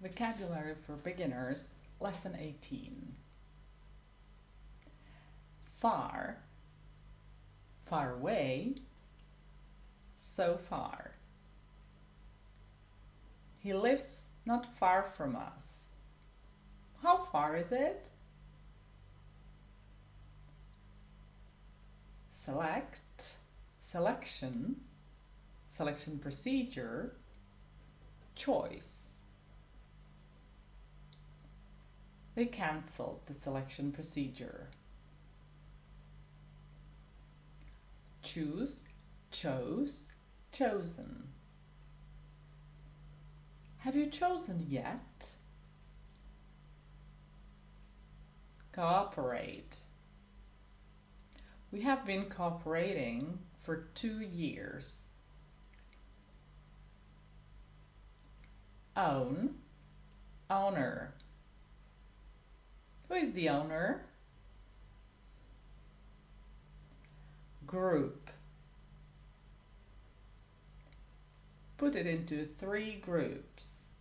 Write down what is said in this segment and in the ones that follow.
Vocabulary for Beginners, Lesson 18. Far, far away, so far. He lives not far from us. How far is it? Select, selection, selection procedure, choice. They cancelled the selection procedure. Choose, chose, chosen. Have you chosen yet? Cooperate. We have been cooperating for 2 years. Own, owner. Who is the owner? Group. Put it into 3 groups.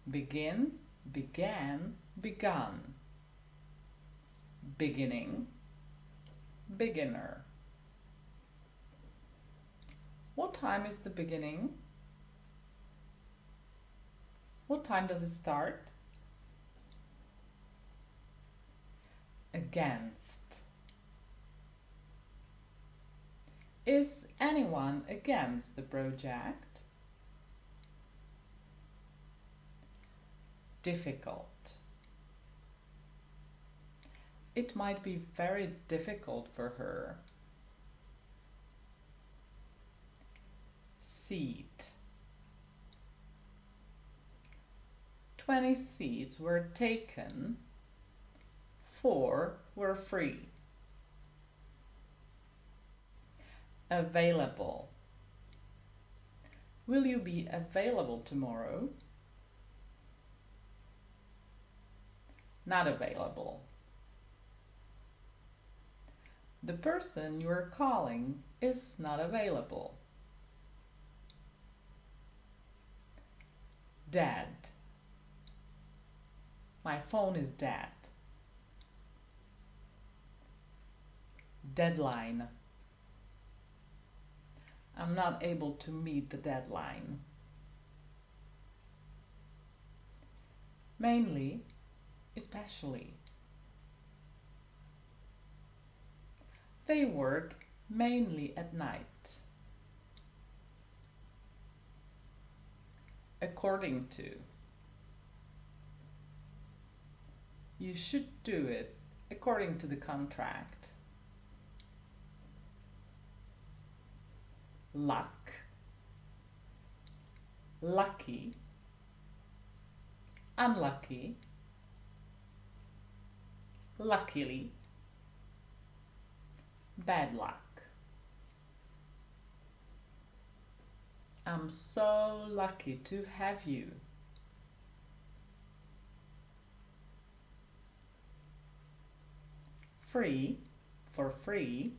Begin, began, begun. Beginning, beginner. What time is the beginning? What time does it start? Against. Is anyone against the project? Difficult. It might be very difficult for her. Seat. 20 seats were taken, 4 were free. Available. Will you be available tomorrow? Not available. The person you are calling is not available. Dead. My phone is dead. Deadline. I'm not able to meet the deadline. Mainly, especially. They work mainly at night. According to. You should do it according to the contract. Luck. Lucky. Unlucky. Luckily. Bad luck. I'm so lucky to have you. Free, for free,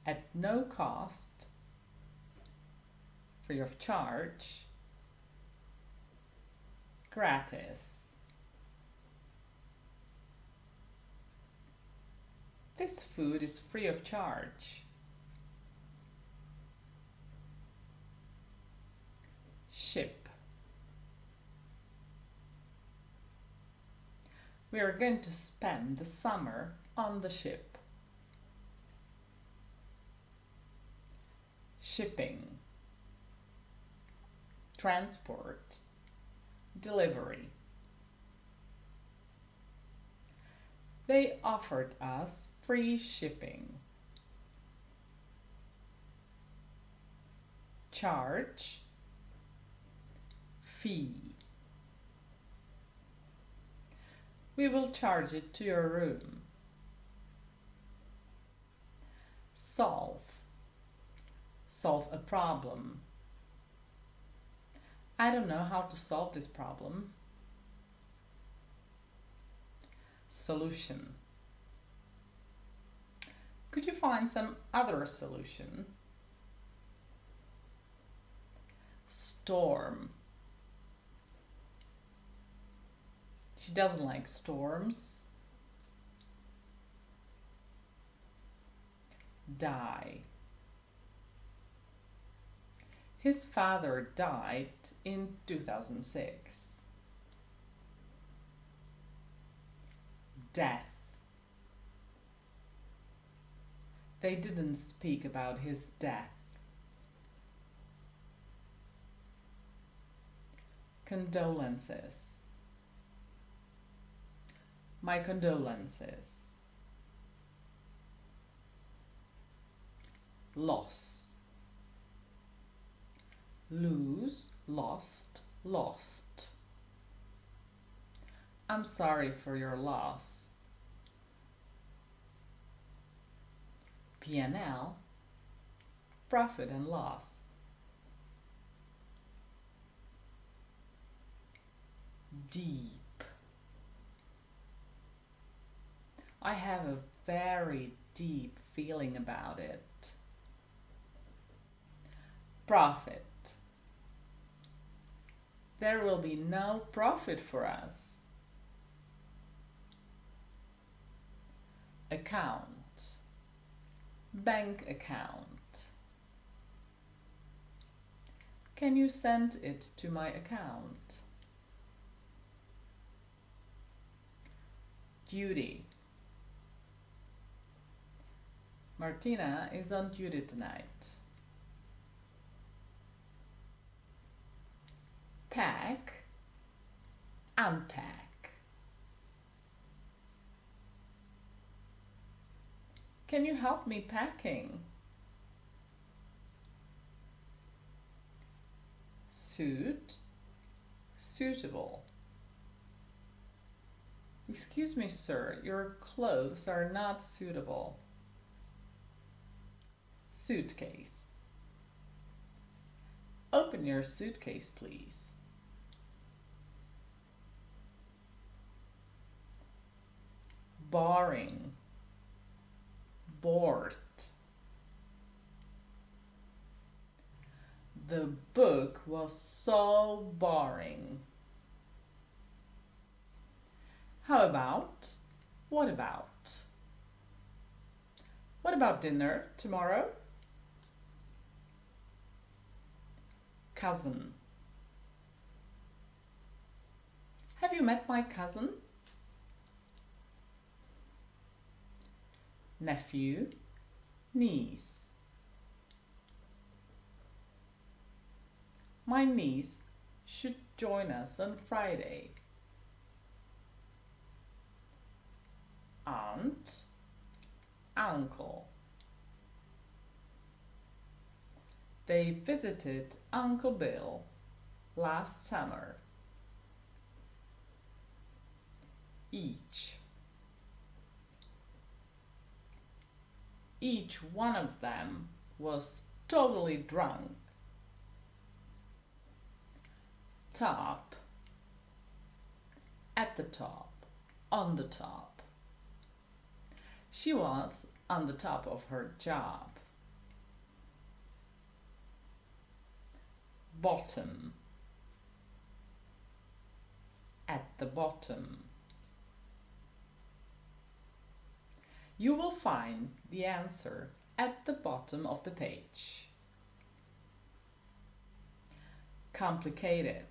at no cost, free of charge, gratis. This food is free of charge. Ship. We are going to spend the summer on the ship. Shipping. Transport. Delivery. They offered us free shipping. Charge. Fee. We will charge it to your room. Solve. Solve a problem. I don't know how to solve this problem. Solution. Could you find some other solution? storm. She doesn't like storms. Die. His father died in 2006. Death. They didn't speak about his death. Condolences. My condolences. Loss. Lose, lost, lost. I'm sorry for your loss. P&L, profit and loss. Deep. I have a very deep feeling about it. Profit. There will be no profit for us. Account. Bank account. Can you send it to my account? Duty. Martina is on duty tonight. Pack, unpack. Can you help me packing? Suit, suitable. Excuse me, sir, your clothes are not suitable. Suitcase. Open your suitcase, please. Boring. Bored. The book was so boring. How about? What about? What about dinner tomorrow? Cousin. Have you met my cousin? Nephew, niece. My niece should join us on Friday. Aunt, uncle. They visited Uncle Bill last summer. Each. Each one of them was totally drunk. Top. At the top. On the top. She was on the top of her job. Bottom. At the bottom. You will find the answer at the bottom of the page. Complicated.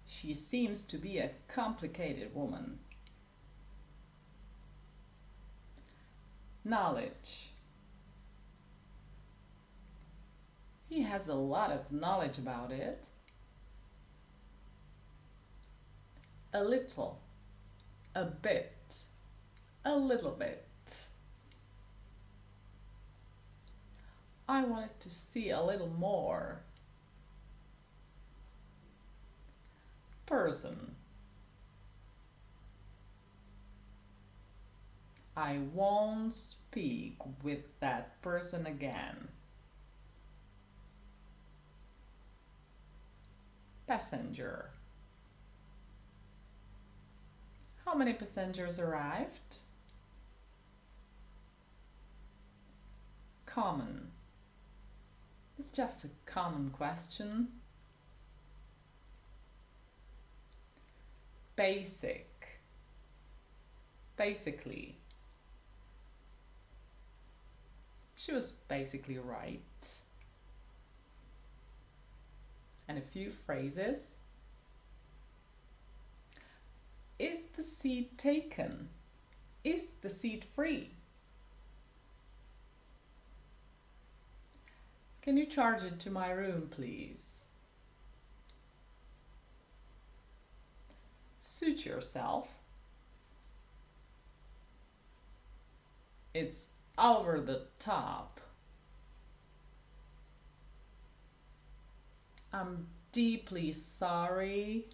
She seems to be a complicated woman. Knowledge. He has a lot of knowledge about it. A little. A bit, a little bit. I wanted to see a little more. Person. I won't speak with that person again. Passenger. How many passengers arrived? Common. It's just a common question. Basic. Basically. She was basically right. And a few phrases. Is the seat taken? Is the seat free? Can you charge it to my room, please? Suit yourself. It's over the top. I'm deeply sorry.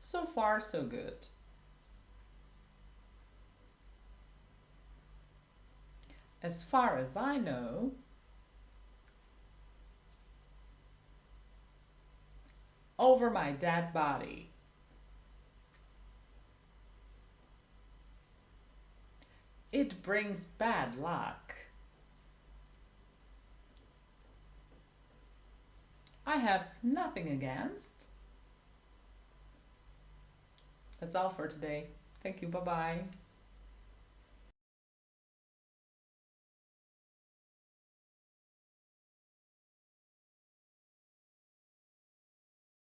So far, so good. As far as I know, over my dead body. It brings bad luck. I have nothing against. That's all for today. Thank you. Bye-bye.